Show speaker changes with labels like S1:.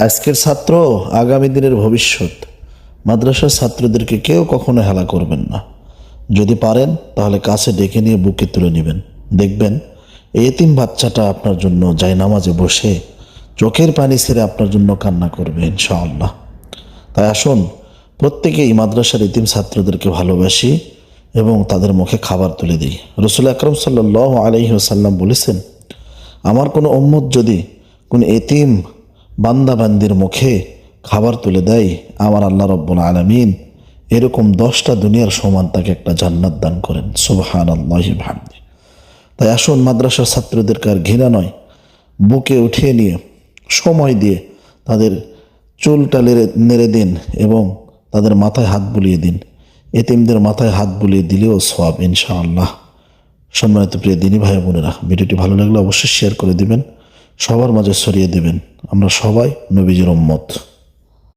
S1: আজকের ছাত্র আগামী দিনের ভবিষ্যৎ। মাদ্রাসার ছাত্রদেরকে কেউ কখনো হেলা করবেন না। যদি পারেন তাহলে কাছে ডেকে নিয়ে বুকে তুলে নেবেন। দেখবেন এই এতিম বাচ্চাটা আপনার জন্য জায়নামাজে বসে চোখের পানি ছেড়ে আপনার জন্য কান্না করবে ইনশাআল্লাহ। তাই আসুন প্রত্যেকেই মাদ্রাসার এতিম ছাত্রদেরকে ভালোবাসি এবং তাদের মুখে খাবার তুলে দিই। রাসূল আকরাম সাল্লাল্লাহু আলাইহি ওয়াসাল্লাম বলেছেন, আমার কোনো উম্মত যদি কোন এতিম বান্দা বান্দির মুখে খাবার তুলে দেয়, আমার আল্লাহ রব্বুল আলামিন এরকম 10টা দুনিয়ার সমান তাকে একটা জান্নাত দান করেন। সুবহানাল্লাহি ওয়া বিহামদিহি। তাই আসুন মাদ্রাসার ছাত্রদেরকে আর ঘৃণা নয়, বুকে উঠিয়ে নিয়ে সময় দিয়ে তাদের চুলটা নেড়ে দিন এবং তাদের মাথায় হাত বুলিয়ে দিন। এতিমদের মাথায় হাত বুলিয়ে দিলেও সওয়াব ইনশাআল্লাহ। সম্মানিত প্রিয় দিনী ভাই বোনেরা, ভিডিওটি ভালো লাগলে অবশ্যই শেয়ার করে দিবেন, সবার মাঝে ছড়িয়ে দিবেন। আমরা সবাই নবীজির উম্মত।